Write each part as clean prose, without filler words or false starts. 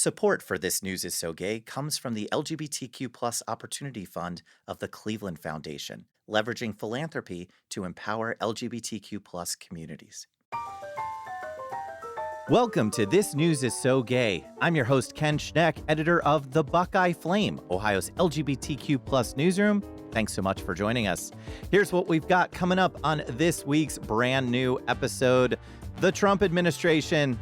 Support for This News is So Gay comes from the LGBTQ Opportunity Fund of the Cleveland Foundation, leveraging philanthropy to empower LGBTQ communities. Welcome to This News is So Gay. I'm your host, Ken Schneck, editor of The Buckeye Flame, Ohio's LGBTQ newsroom. Thanks so much for joining us. Here's what we've got coming up on this week's brand new episode. The Trump administration,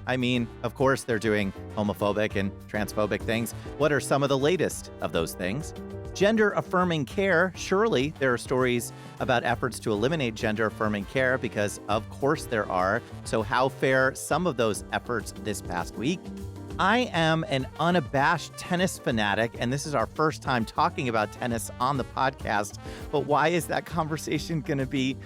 of course, they're doing homophobic and transphobic things. What are some of the latest of those things? Gender-affirming care. Surely there are stories about efforts to eliminate gender-affirming care because, of course, there are. So how fare some of those efforts this past week? I am an unabashed tennis fanatic, and this is our first time talking about tennis on the podcast. But why is that conversation going to be,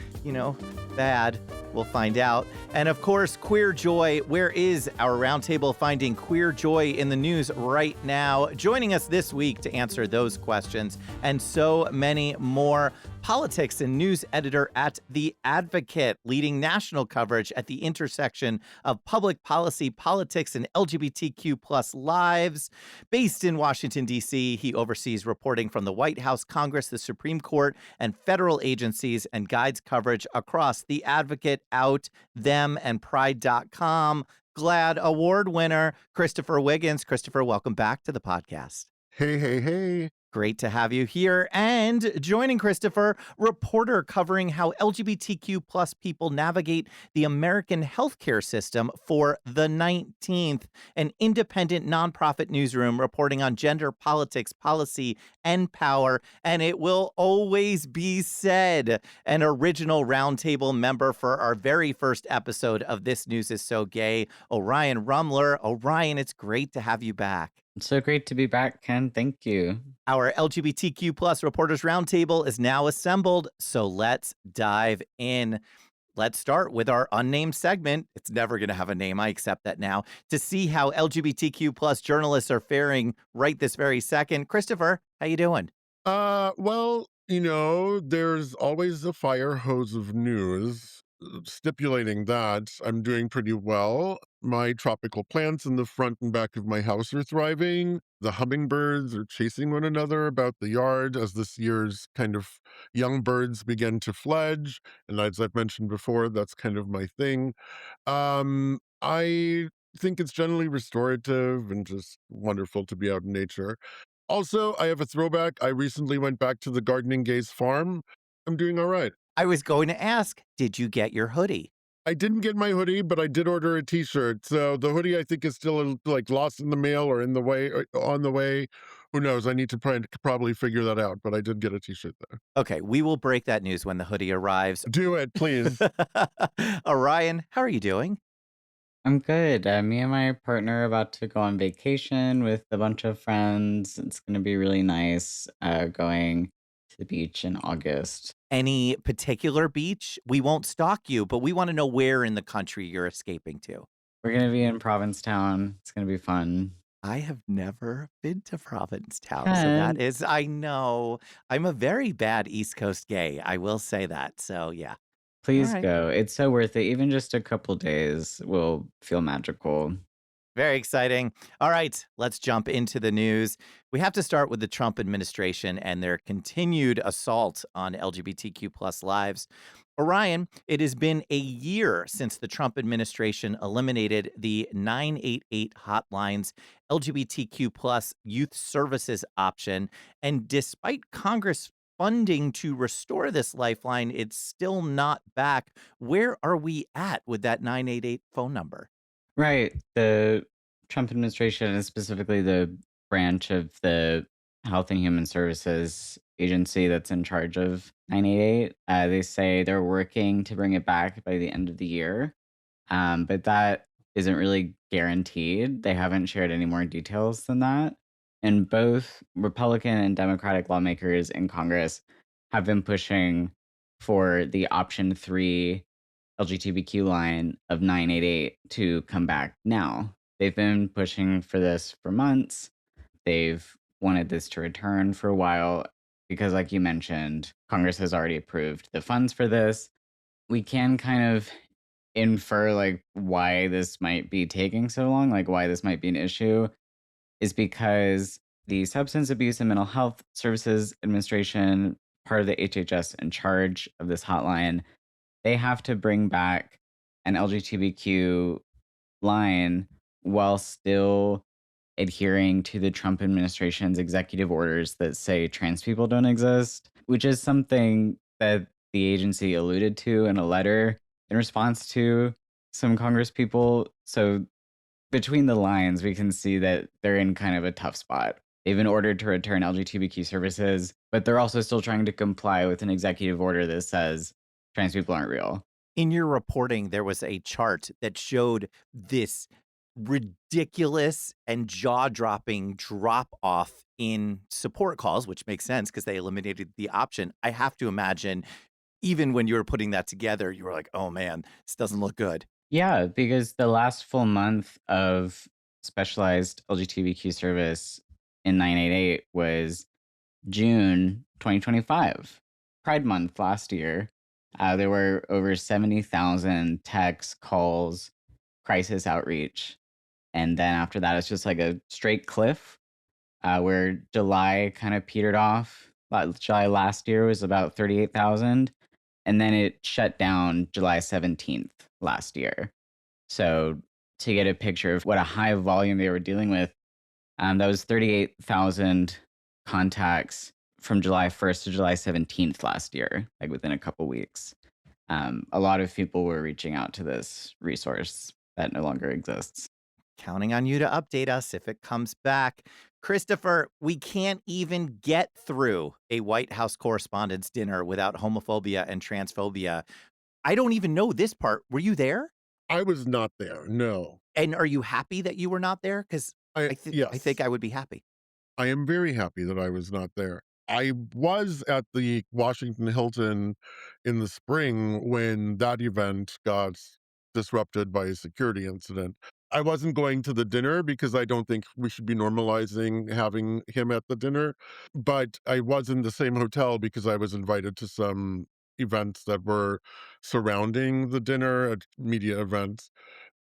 bad? We'll find out. And of course, queer joy. Where is our roundtable finding queer joy in the news right now? Joining us this week to answer those questions and so many more. Politics and news editor at The Advocate, leading national coverage at the intersection of public policy, politics, and LGBTQ lives. Based in Washington, D.C., he oversees reporting from the White House, Congress, the Supreme Court, and federal agencies, and guides coverage across The Advocate, Out, Them, and Pride.com. GLAAD Award winner, Christopher Wiggins. Christopher, welcome back to the podcast. Hey, hey, hey. Great to have you here. And joining Christopher, reporter covering how LGBTQ people navigate the American healthcare system for The 19th, an independent nonprofit newsroom reporting on gender politics, policy, and power. And it will always be said, an original roundtable member for our very first episode of This News is So Gay, Orion Rummler. Orion, it's great to have you back. It's so great to be back, Ken. Thank you. Our LGBTQ Reporters Roundtable is now assembled, so let's dive in. Let's start with our unnamed segment. It's never going to have a name. I accept that now. To see how LGBTQ journalists are faring right this very second. Christopher, how you doing? Well, there's always a fire hose of news. Stipulating that, I'm doing pretty well. My tropical plants in the front and back of my house are thriving. The hummingbirds are chasing one another about the yard as this year's kind of young birds begin to fledge. And as I've mentioned before, that's kind of my thing. I think it's generally restorative and just wonderful to be out in nature. Also, I have a throwback. I recently went back to the Gardening Gaze farm. I'm doing all right. I was going to ask, did you get your hoodie? I didn't get my hoodie, but I did order a t-shirt. So the hoodie, I think, is still lost in the mail or in the way, or on the way. Who knows? I need to probably figure that out, but I did get a t-shirt there. Okay, we will break that news when the hoodie arrives. Do it, please. Orion, how are you doing? I'm good. Me and my partner are about to go on vacation with a bunch of friends. It's going to be really nice going to the beach in August. Any particular beach? We won't stalk you, but we want to know where in the country you're escaping to. We're going to be in Provincetown. It's going to be fun. I have never been to Provincetown, so that is, I know. I'm a very bad East Coast gay. I will say that. So, yeah. Please go. It's so worth it. Even just a couple days will feel magical. Very exciting. All right, let's jump into the news. We have to start with the Trump administration and their continued assault on LGBTQ lives. Orion, it has been a year since the Trump administration eliminated the 988 hotline's LGBTQ youth services option. And despite Congress funding to restore this lifeline, it's still not back. Where are we at with that 988 phone number? Right. The Trump administration, and specifically the branch of the Health and Human Services agency that's in charge of 988, they say they're working to bring it back by the end of the year. But that isn't really guaranteed. They haven't shared any more details than that. And both Republican and Democratic lawmakers in Congress have been pushing for the option 3 LGBTQ line of 988 to come back now. They've been pushing for this for months. They've wanted this to return for a while because, like you mentioned, Congress has already approved the funds for this. We can kind of infer why this might be taking so long, why this might be an issue. is because the Substance Abuse and Mental Health Services Administration, part of the HHS in charge of this hotline, they have to bring back an LGBTQ line while still adhering to the Trump administration's executive orders that say trans people don't exist, which is something that the agency alluded to in a letter in response to some Congress people. So between the lines, we can see that they're in kind of a tough spot. They've been ordered to return LGBTQ services, but they're also still trying to comply with an executive order that says trans people aren't real. In your reporting, there was a chart that showed this ridiculous and jaw-dropping drop-off in support calls, which makes sense because they eliminated the option. I have to imagine, even when you were putting that together, you were like, "Oh, man, this doesn't look good." Yeah, because the last full month of specialized LGBTQ service in 988 was June 2025, Pride Month last year. There were over 70,000 texts, calls, crisis outreach. And then after that, it's just like a straight cliff where July kind of petered off. July last year was about 38,000. And then it shut down July 17th last year. So to get a picture of what a high volume they were dealing with, that was 38,000 contacts from July 1st to July 17th last year, like within a couple weeks. A lot of people were reaching out to this resource that no longer exists. Counting on you to update us if it comes back. Christopher, we can't even get through a White House Correspondents' Dinner without homophobia and transphobia. I don't even know this part. Were you there? I was not there, no. And are you happy that you were not there? Because I think Yes. I would be happy. I am very happy that I was not there. I was at the Washington Hilton in the spring when that event got disrupted by a security incident. I wasn't going to the dinner because I don't think we should be normalizing having him at the dinner, but I was in the same hotel because I was invited to some events that were surrounding the dinner at media events.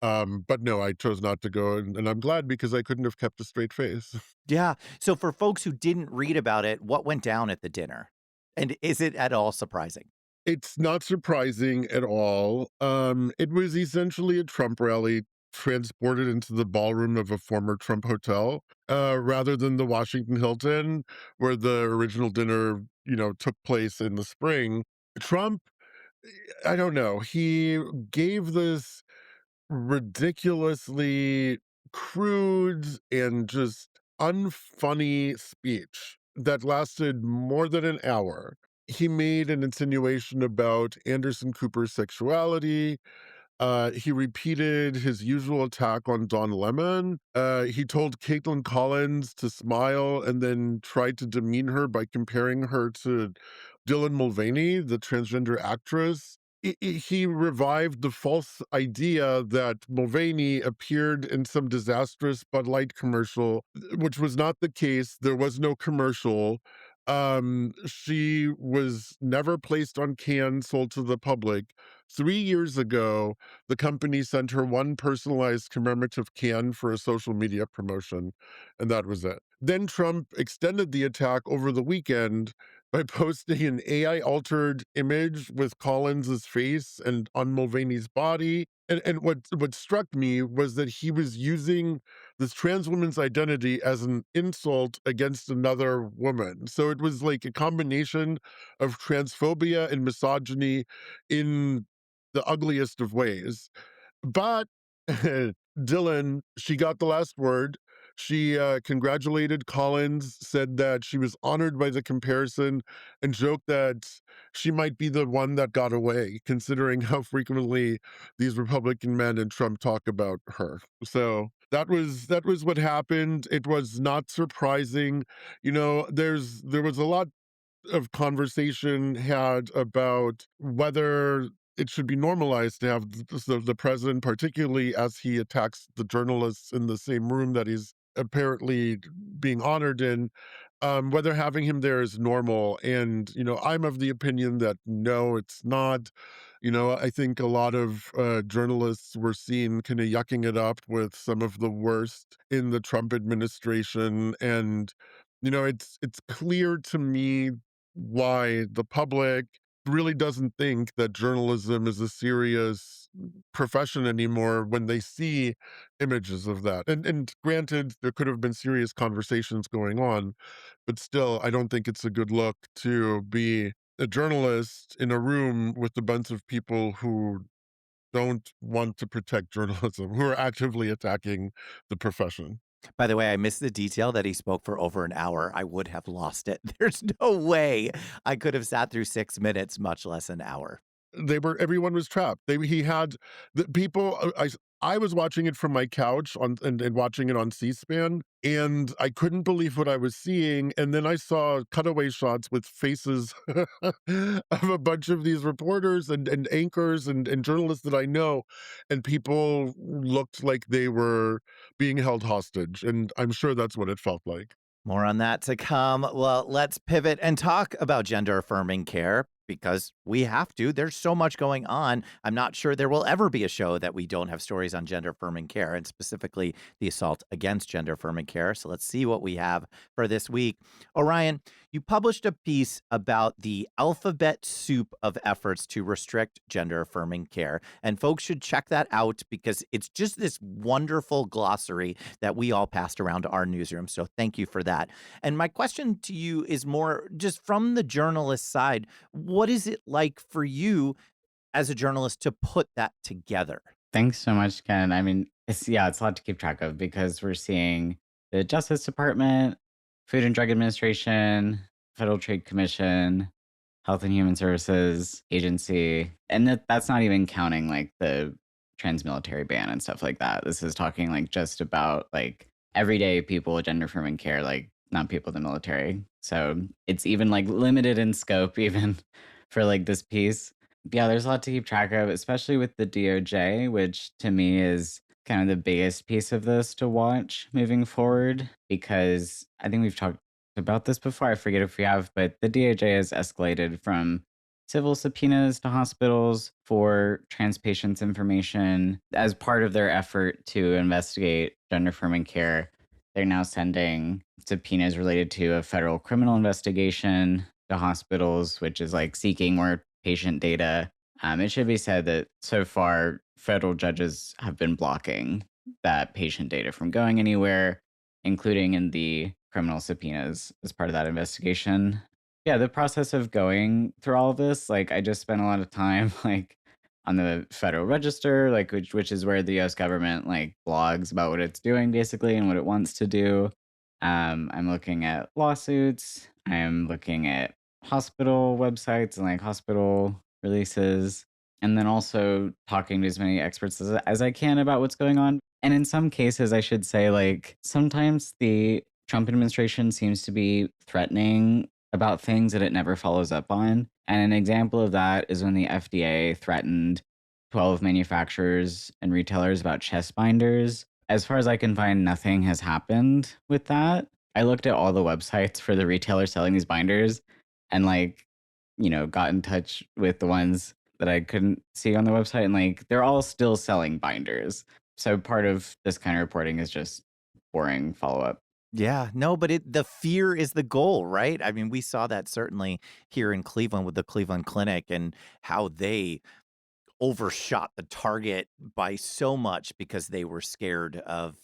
But no, I chose not to go, and I'm glad because I couldn't have kept a straight face. Yeah. So for folks who didn't read about it, what went down at the dinner? And is it at all surprising? It's not surprising at all. It was essentially a Trump rally transported into the ballroom of a former Trump hotel, rather than the Washington Hilton, where the original dinner, took place in the spring. Trump, I don't know, he gave this ridiculously crude and just unfunny speech that lasted more than an hour. He made an insinuation about Anderson Cooper's sexuality. He repeated his usual attack on Don Lemon. He told Caitlin Collins to smile and then tried to demean her by comparing her to Dylan Mulvaney, the transgender actress. He revived the false idea that Mulvaney appeared in some disastrous Bud Light commercial, which was not the case. There was no commercial. She was never placed on cans sold to the public. 3 years ago, the company sent her one personalized commemorative can for a social media promotion, and that was it. Then Trump extended the attack over the weekend by posting an AI altered image with Collins's face and on Mulvaney's body. And what struck me was that he was using this trans woman's identity as an insult against another woman. So it was like a combination of transphobia and misogyny in the ugliest of ways. But Dylan, she got the last word. She congratulated Collins, said that she was honored by the comparison, and joked that she might be the one that got away, considering how frequently these Republican men and Trump talk about her. So that was what happened. It was not surprising. There was a lot of conversation had about whether it should be normalized to have the president, particularly as he attacks the journalists in the same room that he's apparently being honored in, whether having him there is normal. And I'm of the opinion that no, it's not. I think a lot of journalists were seen kind of yucking it up with some of the worst in the Trump administration. And, it's clear to me why the public really doesn't think that journalism is a serious profession anymore when they see images of that. And granted, there could have been serious conversations going on, but still, I don't think it's a good look to be a journalist in a room with a bunch of people who don't want to protect journalism, who are actively attacking the profession. By the way, I missed the detail that he spoke for over an hour. I would have lost it. There's no way I could have sat through 6 minutes, much less an hour. Everyone was trapped. He had the people. I was watching it from my couch and watching it on C-SPAN, and I couldn't believe what I was seeing. And then I saw cutaway shots with faces of a bunch of these reporters and anchors and journalists that I know, and people looked like they were being held hostage. And I'm sure that's what it felt like. More on that to come. Well, let's pivot and talk about gender affirming care because we have to. There's so much going on. I'm not sure there will ever be a show that we don't have stories on gender affirming care and specifically the assault against gender affirming care. So let's see what we have for this week. Orion, you published a piece about the alphabet soup of efforts to restrict gender affirming care. And folks should check that out because it's just this wonderful glossary that we all passed around to our newsroom. So thank you for that. And my question to you is more just from the journalist side. What is it like for you as a journalist to put that together? Thanks so much, Ken. I mean, it's a lot to keep track of because we're seeing the Justice Department, Food and Drug Administration, Federal Trade Commission, Health and Human Services Agency, and that's not even counting like the trans military ban and stuff like that. This is talking like just about like everyday people with gender affirming care, like not people in the military. So it's even like limited in scope, even for like this piece. Yeah, there's a lot to keep track of, especially with the DOJ, which to me is kind of the biggest piece of this to watch moving forward, because I think we've talked about this before. I forget if we have, but the DOJ has escalated from civil subpoenas to hospitals for trans patients' information as part of their effort to investigate gender affirming care. They're now sending subpoenas related to a federal criminal investigation to hospitals, which is like seeking more patient data. It should be said that so far, federal judges have been blocking that patient data from going anywhere, including in the criminal subpoenas as part of that investigation. Yeah, the process of going through all of this, like I just spent a lot of time like on the Federal Register, like which is where the US government like blogs about what it's doing basically and what it wants to do. I'm looking at lawsuits. I'm looking at hospital websites and like hospital releases, and then also talking to as many experts as I can about what's going on. And in some cases, I should say, like sometimes the Trump administration seems to be threatening about things that it never follows up on. And an example of that is when the FDA threatened 12 manufacturers and retailers about chest binders. As far as I can find, nothing has happened with that. I looked at all the websites for the retailers selling these binders and like, got in touch with the ones that I couldn't see on the website, and like they're all still selling binders. So part of this kind of reporting is just boring follow-up. Yeah, no, but the fear is the goal, right? I mean, we saw that certainly here in Cleveland with the Cleveland Clinic and how they overshot the target by so much because they were scared of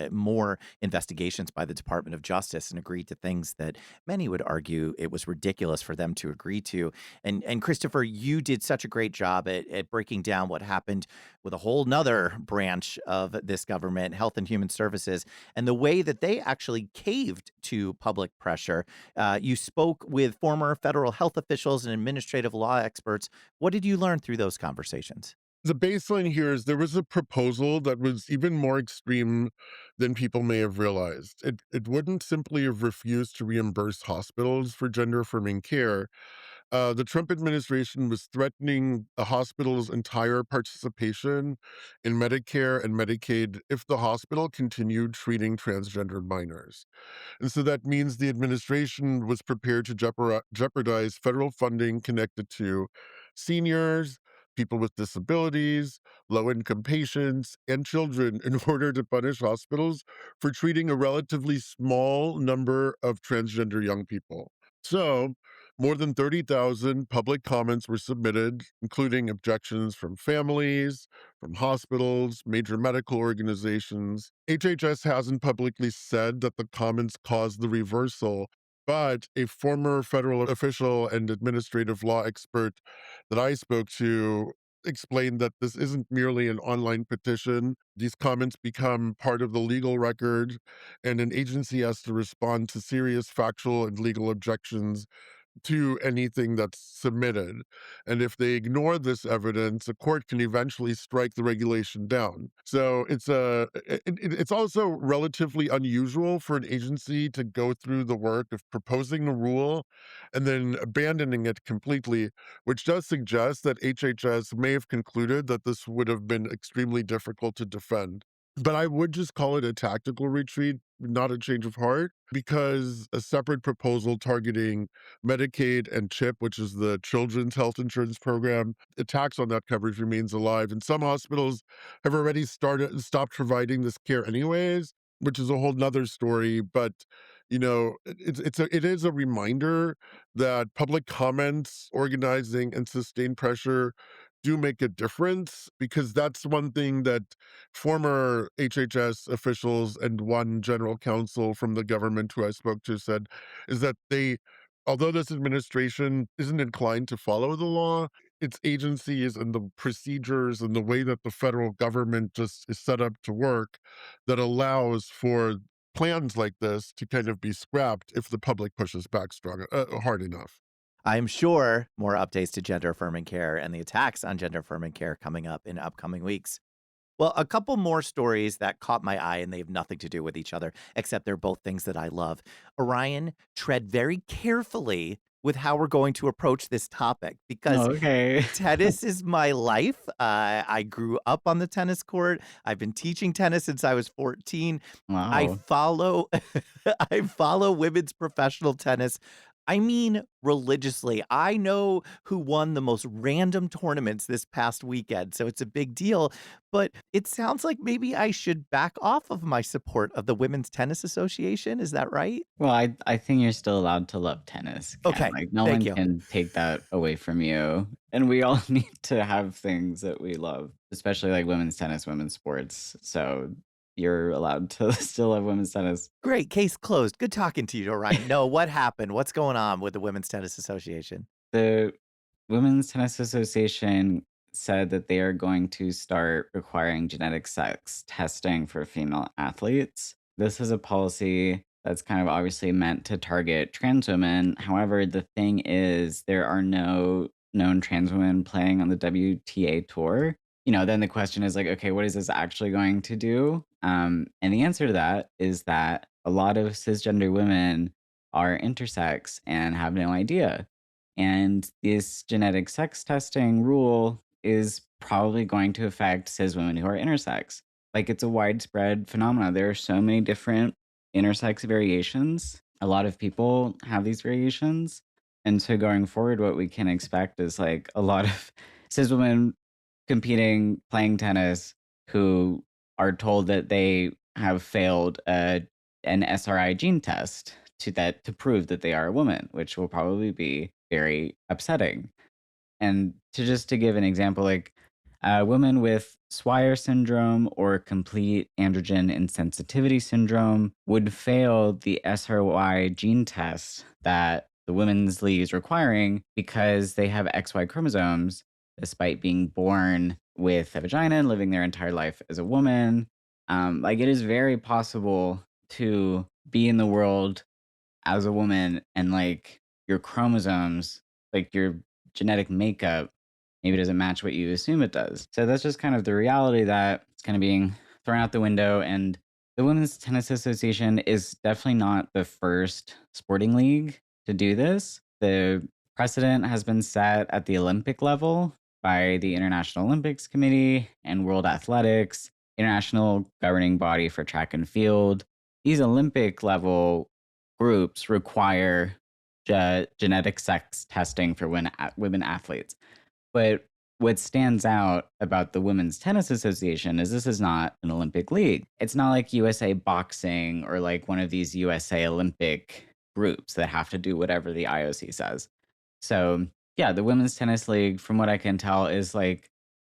more investigations by the Department of Justice and agreed to things that many would argue it was ridiculous for them to agree to. And Christopher, you did such a great job at breaking down what happened with a whole nother branch of this government, Health and Human Services, and the way that they actually caved to public pressure. You spoke with former federal health officials and administrative law experts. What did you learn through those conversations? The baseline here is there was a proposal that was even more extreme than people may have realized. It wouldn't simply have refused to reimburse hospitals for gender affirming care. The Trump administration was threatening a hospital's entire participation in Medicare and Medicaid if the hospital continued treating transgender minors. And so that means the administration was prepared to jeopardize federal funding connected to seniors, people with disabilities, low income patients, and children in order to punish hospitals for treating a relatively small number of transgender young people. So, more than 30,000 public comments were submitted, including objections from families, from hospitals, major medical organizations. HHS hasn't publicly said that the comments caused the reversal, but a former federal official and administrative law expert that I spoke to explained that this isn't merely an online petition. These comments become part of the legal record, and an agency has to respond to serious factual and legal objections to anything that's submitted. And if they ignore this evidence, a court can eventually strike the regulation down. So it's also relatively unusual for an agency to go through the work of proposing a rule and then abandoning it completely, which does suggest that HHS may have concluded that this would have been extremely difficult to defend. But I would just call it a tactical retreat, not a change of heart, because a separate proposal targeting Medicaid and CHIP, which is the Children's Health Insurance Program, the tax on that coverage remains alive. And some hospitals have already stopped providing this care anyways, which is a whole nother story. But it is a reminder that public comments, organizing, and sustained pressure do make a difference, because that's one thing that former HHS officials and one general counsel from the government who I spoke to said is that although this administration isn't inclined to follow the law, its agencies and the procedures and the way that the federal government just is set up to work that allows for plans like this to kind of be scrapped if the public pushes back hard enough. I'm sure more updates to gender affirming care and the attacks on gender affirming care coming up in upcoming weeks. Well, a couple more stories that caught my eye, and they have nothing to do with each other, except they're both things that I love. Orion, tread very carefully with how we're going to approach this topic, because Oh, okay. tennis is my life. I grew up on the tennis court. I've been teaching tennis since I was 14. I Wow. follow I follow women's professional tennis. I mean, religiously. I know who won the most random tournaments this past weekend, so it's a big deal. But it sounds like maybe I should back off of my support of the Women's Tennis Association. Is that right? Well, I think you're still allowed to love tennis, Ken. Okay, Like, no thank one you. can take that away from you. And we all need to have things that we love, especially like women's tennis, women's sports. So you're allowed to still love women's tennis. Great, case closed. Good talking to you, Orion. No, what happened? What's going on with the Women's Tennis Association? The Women's Tennis Association said that they are going to start requiring genetic sex testing for female athletes. This is a policy that's kind of obviously meant to target trans women. However, the thing is, there are no known trans women playing on the WTA tour. Then the question is like, okay, what is this actually going to do? And the answer to that is that a lot of cisgender women are intersex and have no idea. And this genetic sex testing rule is probably going to affect cis women who are intersex. Like, it's a widespread phenomenon. There are so many different intersex variations. A lot of people have these variations. And so going forward, what we can expect is like a lot of cis women competing, playing tennis, who are told that they have failed an SRI gene test to prove that they are a woman, which will probably be very upsetting. And to give an example, like women with Swyer syndrome or complete androgen insensitivity syndrome would fail the SRY gene test that the women's league is requiring because they have XY chromosomes, despite being born with a vagina and living their entire life as a woman. Like, it is very possible to be in the world as a woman and like your chromosomes, like your genetic makeup, maybe doesn't match what you assume it does. So that's just kind of the reality that it's kind of being thrown out the window. And the Women's Tennis Association is definitely not the first sporting league to do this. The precedent has been set at the Olympic level by the International Olympics Committee and World Athletics, international governing body for track and field. These Olympic level groups require genetic sex testing for women athletes. But what stands out about the Women's Tennis Association is this is not an Olympic league. It's not like USA Boxing or like one of these USA Olympic groups that have to do whatever the IOC says. So, yeah, the Women's Tennis League, from what I can tell, is like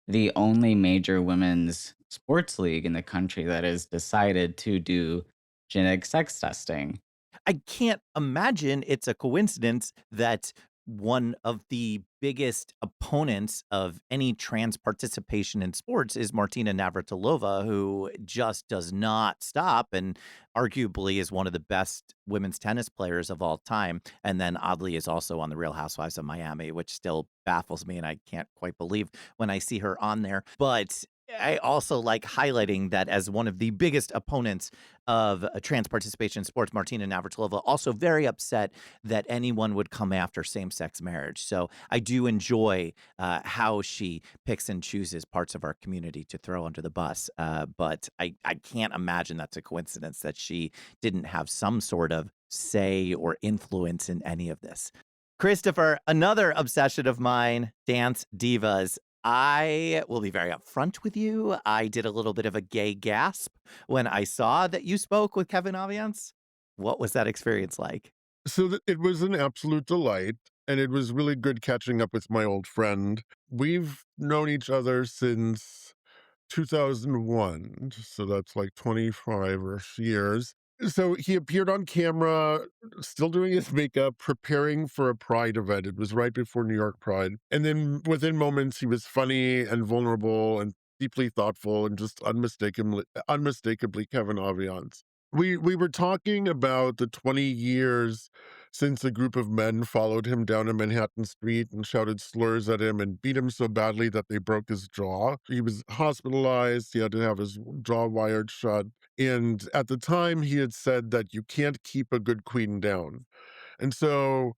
the only major women's sports league in the country that has decided to do genetic sex testing. I can't imagine it's a coincidence that one of the biggest opponents of any trans participation in sports is Martina Navratilova, who just does not stop and arguably is one of the best women's tennis players of all time. And then oddly is also on the Real Housewives of Miami, which still baffles me. And I can't quite believe when I see her on there. But I also like highlighting that as one of the biggest opponents of trans participation in sports, Martina Navratilova, also very upset that anyone would come after same-sex marriage. So I do enjoy how she picks and chooses parts of our community to throw under the bus. But I can't imagine that's a coincidence that she didn't have some sort of say or influence in any of this. Christopher, another obsession of mine, dance divas. I will be very upfront with you. I did a little bit of a gay gasp when I saw that you spoke with Kevin Aviance. What was that experience like? It was an absolute delight, and it was really good catching up with my old friend. We've known each other since 2001, so that's like 25 or years. So he appeared on camera, still doing his makeup, preparing for a Pride event. It was right before New York Pride. And then within moments, he was funny and vulnerable and deeply thoughtful and just unmistakably Kevin Aviance. We were talking about the 20 years since a group of men followed him down a Manhattan street and shouted slurs at him and beat him so badly that they broke his jaw. He was hospitalized. He had to have his jaw wired shut. And at the time, he had said that you can't keep a good queen down. And so,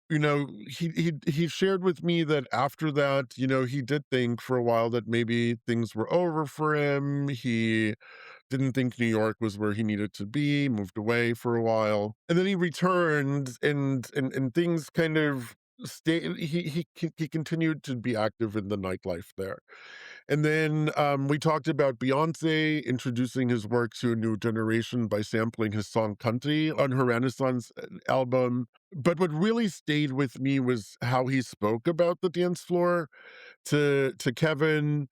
he shared with me that after that, he did think for a while that maybe things were over for him. He didn't think New York was where he needed to be, moved away for a while. And then he returned and things kind of stay he continued to be active in the nightlife there. And then we talked about Beyonce introducing his work to a new generation by sampling his song Country on her Renaissance album. But what really stayed with me was how he spoke about the dance floor to Kevin.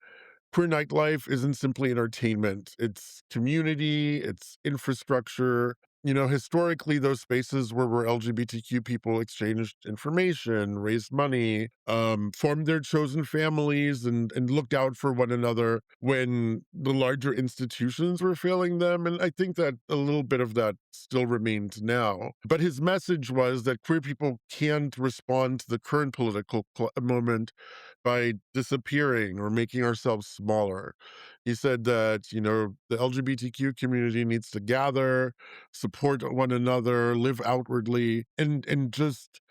Queer nightlife isn't simply entertainment, it's community, it's infrastructure. Historically, those spaces were where LGBTQ people exchanged information, raised money, formed their chosen families, and looked out for one another when the larger institutions were failing them. And I think that a little bit of that still remains now. But his message was that queer people can't respond to the current political moment by disappearing or making ourselves smaller. He said that, the LGBTQ community needs to gather, support one another, live outwardly, and just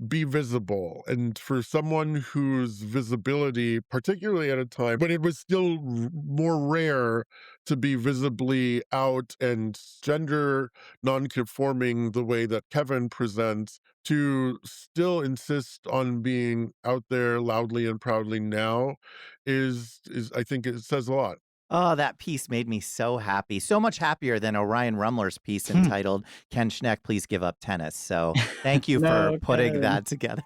be visible. And for someone whose visibility, particularly at a time when it was still more rare to be visibly out and gender non-conforming the way that Kevin presents, to still insist on being out there loudly and proudly now is I think it says a lot. Oh, that piece made me so happy. So much happier than Orion Rummler's piece entitled Ken Schneck, Please Give Up Tennis. So thank you for No, putting Kevin. that together.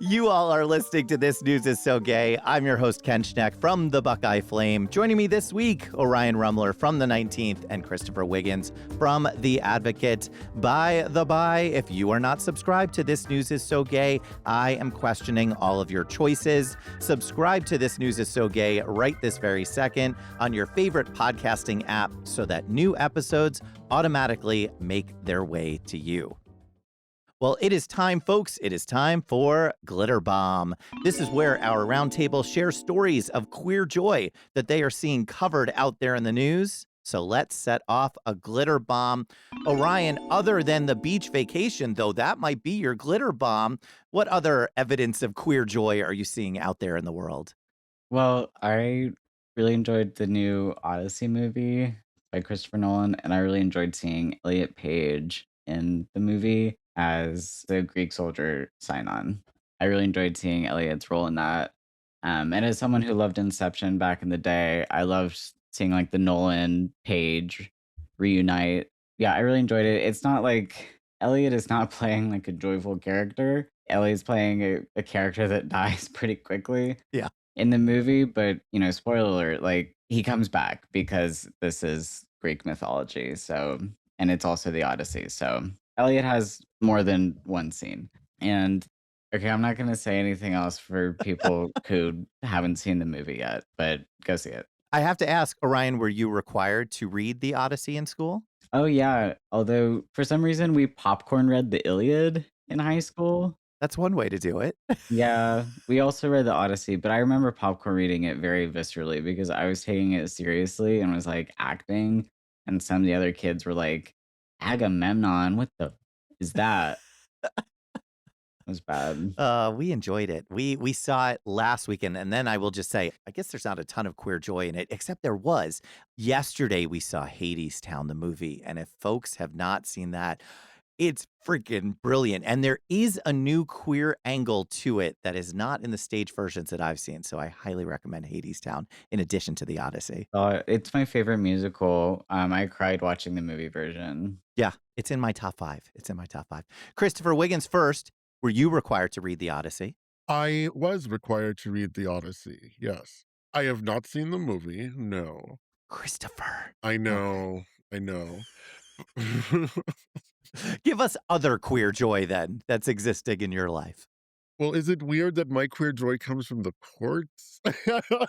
You all are listening to This News is So Gay. I'm your host, Ken Schneck from the Buckeye Flame. Joining me this week, Orion Rummler from the 19th and Christopher Wiggins from The Advocate. By the by, if you are not subscribed to This News is So Gay, I am questioning all of your choices. Subscribe to This News is So Gay right this very second on your favorite podcasting app so that new episodes automatically make their way to you. Well, it is time, folks. It is time for Glitter Bomb. This is where our roundtable shares stories of queer joy that they are seeing covered out there in the news. So let's set off a glitter bomb. Orion, other than the beach vacation, though that might be your glitter bomb, what other evidence of queer joy are you seeing out there in the world? Well, I really enjoyed the new Odyssey movie by Christopher Nolan, and I really enjoyed seeing Elliot Page in the movie as the Greek soldier sign on. I really enjoyed seeing Elliot's role in that. And as someone who loved Inception back in the day, I loved seeing like the Nolan Page reunite. Yeah, I really enjoyed it. It's not like Elliot is not playing like a joyful character. Elliot's playing a character that dies pretty quickly Yeah. in the movie, but spoiler alert, like he comes back because this is Greek mythology. So, and it's also the Odyssey. So, Elliot has more than one scene. And okay, I'm not going to say anything else for people who haven't seen the movie yet, but go see it. I have to ask, Orion, were you required to read the Odyssey in school? Oh, yeah. Although for some reason we popcorn read the Iliad in high school. That's one way to do it. Yeah, we also read the Odyssey, but I remember popcorn reading it very viscerally because I was taking it seriously and was like acting, and some of the other kids were like, Agamemnon, what the is that? It was bad. We enjoyed it. We saw it last weekend, and then I will just say, I guess there's not a ton of queer joy in it, except there was. Yesterday we saw Hadestown, the movie, and if folks have not seen that, it's freaking brilliant. And there is a new queer angle to it that is not in the stage versions that I've seen. So I highly recommend Hadestown in addition to the Odyssey. It's my favorite musical. I cried watching the movie version. Yeah, it's in my top 5. It's in my top 5. Christopher Wiggins first. Were you required to read the Odyssey? I was required to read the Odyssey, yes. I have not seen the movie, no. Christopher. I Okay. know, I know. Give us other queer joy then that's existing in your life. Well, is it weird that my queer joy comes from the courts?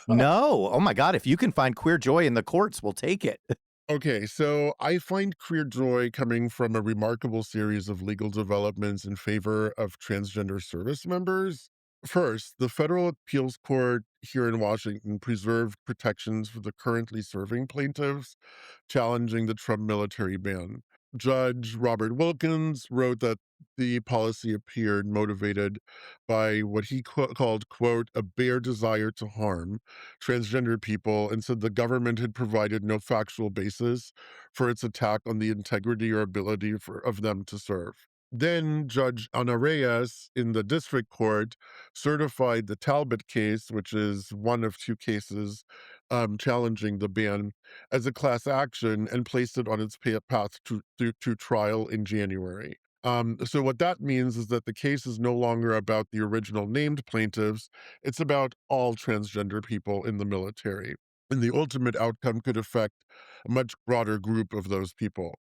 No. Oh my God. If you can find queer joy in the courts, we'll take it. Okay, so I find queer joy coming from a remarkable series of legal developments in favor of transgender service members. First, the federal appeals court here in Washington preserved protections for the currently serving plaintiffs challenging the Trump military ban. Judge Robert Wilkins wrote that the policy appeared motivated by what he called, quote, a bare desire to harm transgender people, and said the government had provided no factual basis for its attack on the integrity or ability of them to serve. Then Judge Ana Reyes in the district court certified the Talbot case, which is one of 2 cases challenging the ban, as a class action and placed it on its path to trial in January. So what that means is that the case is no longer about the original named plaintiffs. It's about all transgender people in the military. And the ultimate outcome could affect a much broader group of those people.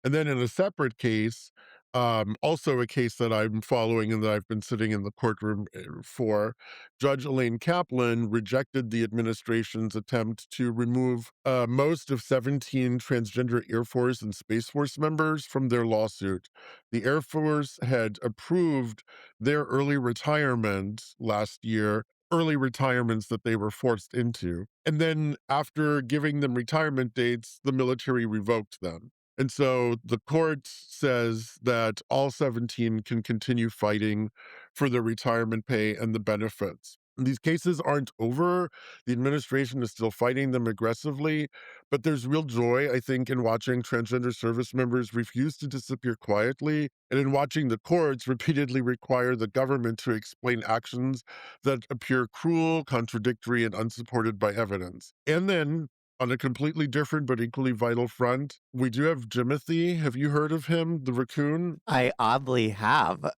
And then in a separate case, also a case that I'm following and that I've been sitting in the courtroom for, Judge Elaine Kaplan rejected the administration's attempt to remove most of 17 transgender Air Force and Space Force members from their lawsuit. The Air Force had approved their early retirement last year, early retirements that they were forced into. And then after giving them retirement dates, the military revoked them. And so the court says that all 17 can continue fighting for their retirement pay and the benefits. These cases aren't over. The administration is still fighting them aggressively, but there's real joy, I think, in watching transgender service members refuse to disappear quietly and in watching the courts repeatedly require the government to explain actions that appear cruel, contradictory, and unsupported by evidence. And then on a completely different but equally vital front, we do have Jimothy. Have you heard of him, the raccoon? I oddly have,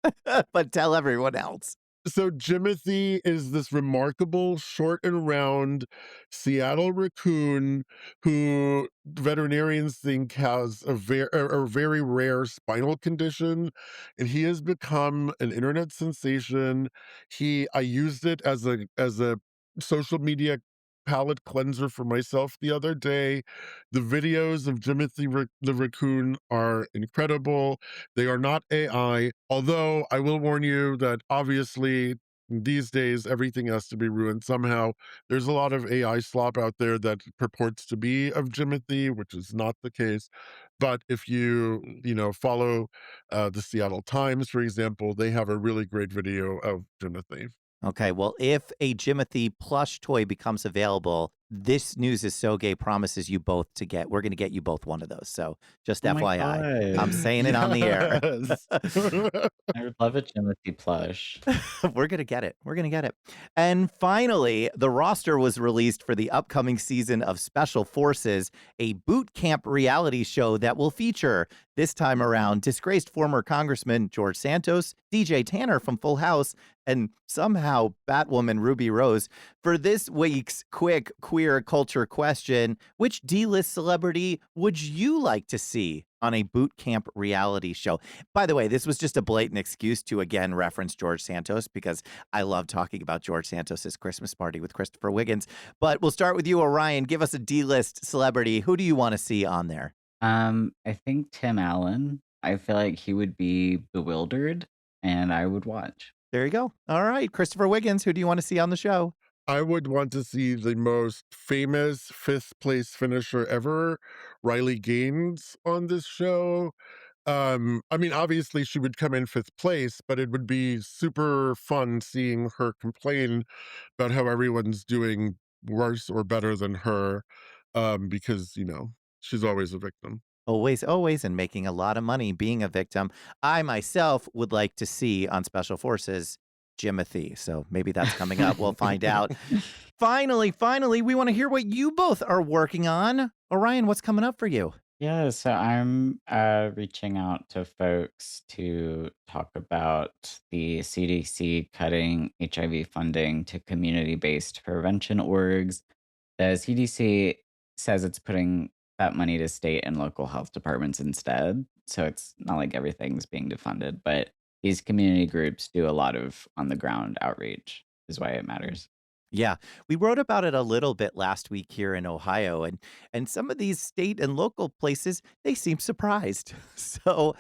but tell everyone else. So Jimothy is this remarkable, short and round Seattle raccoon who veterinarians think has a very rare spinal condition, and he has become an internet sensation. I used it as a social media palate cleanser for myself the other day. The videos of the raccoon are incredible. They are not AI, although I will warn you that obviously these days everything has to be ruined somehow. There's a lot of AI slop out there that purports to be of Jimothy, which is not the case. But if follow the Seattle Times, for example, they have a really great video of Jimothy. Okay, well, if a Jimothy plush toy becomes available, This News is So Gay promises you both to get we're gonna get you both one of those, so just Oh my FYI. I'm god. saying it on the air. Yes. I would love a Timothy plush. We're gonna get it. We're gonna get it. And finally, the roster was released for the upcoming season of Special Forces, a boot camp reality show that will feature, this time around, disgraced former Congressman George Santos, DJ Tanner from Full House, and somehow Batwoman Ruby Rose. For this week's quick queer culture question, which D-list celebrity would you like to see on a boot camp reality show? By the way, this was just a blatant excuse to again reference George Santos because I love talking about George Santos's Christmas party with Christopher Wiggins. But we'll start with you, Orion. Give us a D-list celebrity. Who do you want to see on there? I think Tim Allen. I feel like he would be bewildered, and I would watch. There you go. All right, Christopher Wiggins. Who do you want to see on the show? I would want to see the most famous fifth place finisher ever, Riley Gaines, on this show. I mean, obviously she would come in fifth place, but it would be super fun seeing her complain about how everyone's doing worse or better than her, because, she's always a victim. Always, always, and making a lot of money being a victim. I myself would like to see on Special Forces Jimothy. So maybe that's coming up. We'll find out. Finally, we want to hear what you both are working on. Orion, what's coming up for you? Yeah, so I'm reaching out to folks to talk about the CDC cutting HIV funding to community-based prevention orgs. The CDC says it's putting that money to state and local health departments instead. So it's not like everything's being defunded, but these community groups do a lot of on the ground outreach, is why it matters. Yeah, we wrote about it a little bit last week here in Ohio, and some of these state and local places, they seem surprised. So,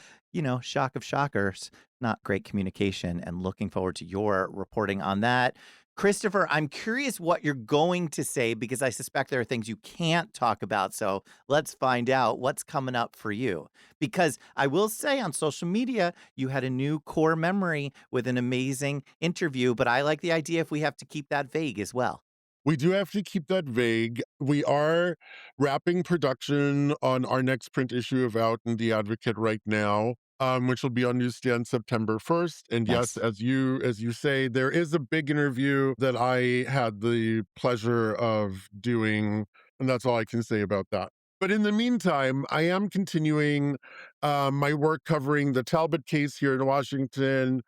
shock of shockers, not great communication, and looking forward to your reporting on that. Christopher, I'm curious what you're going to say because I suspect there are things you can't talk about. So let's find out what's coming up for you. Because I will say on social media, you had a new core memory with an amazing interview, but I like the idea if we have to keep that vague as well. We do have to keep that vague. We are wrapping production on our next print issue of Out in the Advocate right now, which will be on newsstand September 1st. And yes, Nice. as you say, there is a big interview that I had the pleasure of doing, and that's all I can say about that. But in the meantime, I am continuing my work covering the Talbot case here in Washington.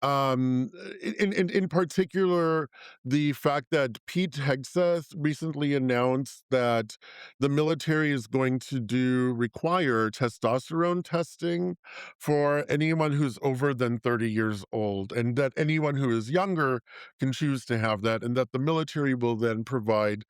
Um, in particular, the fact that Pete Hegseth recently announced that the military is going to require testosterone testing for anyone who's over than 30 years old, and that anyone who is younger can choose to have that, and that the military will then provide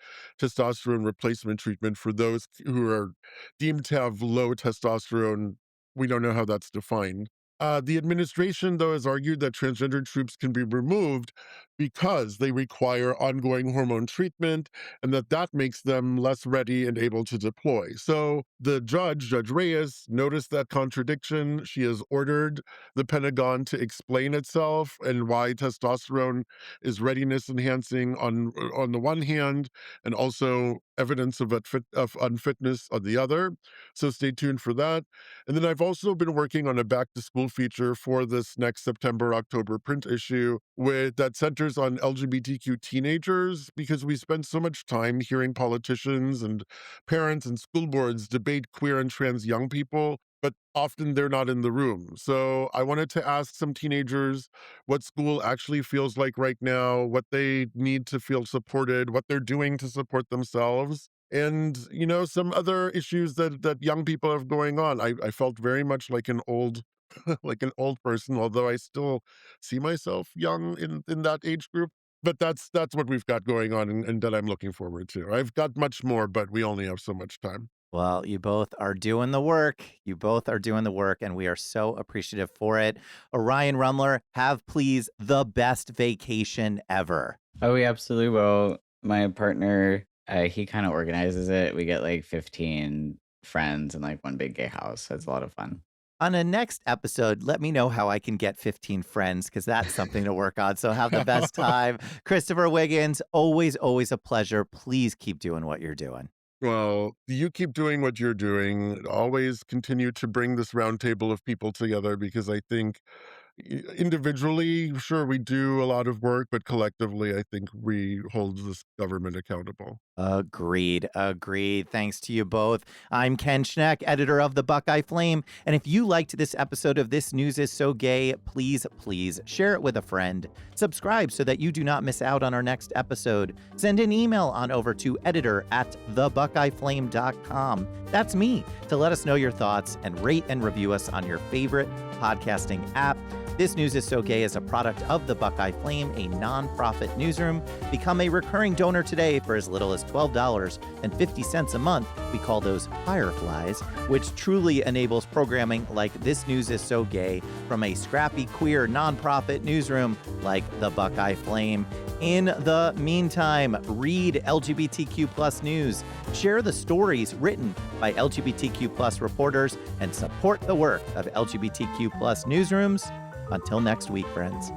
testosterone replacement treatment for those who are deemed to have low testosterone. We don't know how that's defined. The administration, though, has argued that transgender troops can be removed because they require ongoing hormone treatment and that makes them less ready and able to deploy. So the judge, Judge Reyes, noticed that contradiction. She has ordered the Pentagon to explain itself and why testosterone is readiness enhancing on the one hand, and also evidence of unfitness on the other. So stay tuned for that. And then I've also been working on a back to school feature for this next September October print issue with that centers on LGBTQ teenagers, because we spend so much time hearing politicians and parents and school boards debate queer and trans young people, but often they're not in the room. So I wanted to ask some teenagers what school actually feels like right now, what they need to feel supported, what they're doing to support themselves, and some other issues that young people have going on. I felt very much like an old like an old person, although I still see myself young in that age group. But that's what we've got going on, and that I'm looking forward to. I've got much more, but we only have so much time. Well, you both are doing the work. You both are doing the work, and we are so appreciative for it. Orion Rummler, have please the best vacation ever. Oh, we absolutely will. My partner, he kind of organizes it. We get like 15 friends and like one big gay house. So it's a lot of fun. On a next episode, let me know how I can get 15 friends, because that's something to work on. So have the best time. Christopher Wiggins, always, always a pleasure. Please keep doing what you're doing. Well, you keep doing what you're doing. Always continue to bring this roundtable of people together because I think individually, sure, we do a lot of work, but collectively, I think we hold this government accountable. Agreed. Agreed. Thanks to you both. I'm Ken Schneck, editor of the Buckeye Flame. And if you liked this episode of This News is So Gay, please, please share it with a friend. Subscribe so that you do not miss out on our next episode. Send an email on over to editor@thebuckeyeflame.com. That's me, to let us know your thoughts and rate and review us on your favorite podcasting app. This News is So Gay is a product of the Buckeye Flame, a nonprofit newsroom. Become a recurring donor today for as little as $12.50 a month. We call those Fireflies, which truly enables programming like This News is So Gay from a scrappy queer nonprofit newsroom like the Buckeye Flame. In the meantime, read LGBTQ plus news, share the stories written by LGBTQ plus reporters, and support the work of LGBTQ plus newsrooms. Until next week, friends.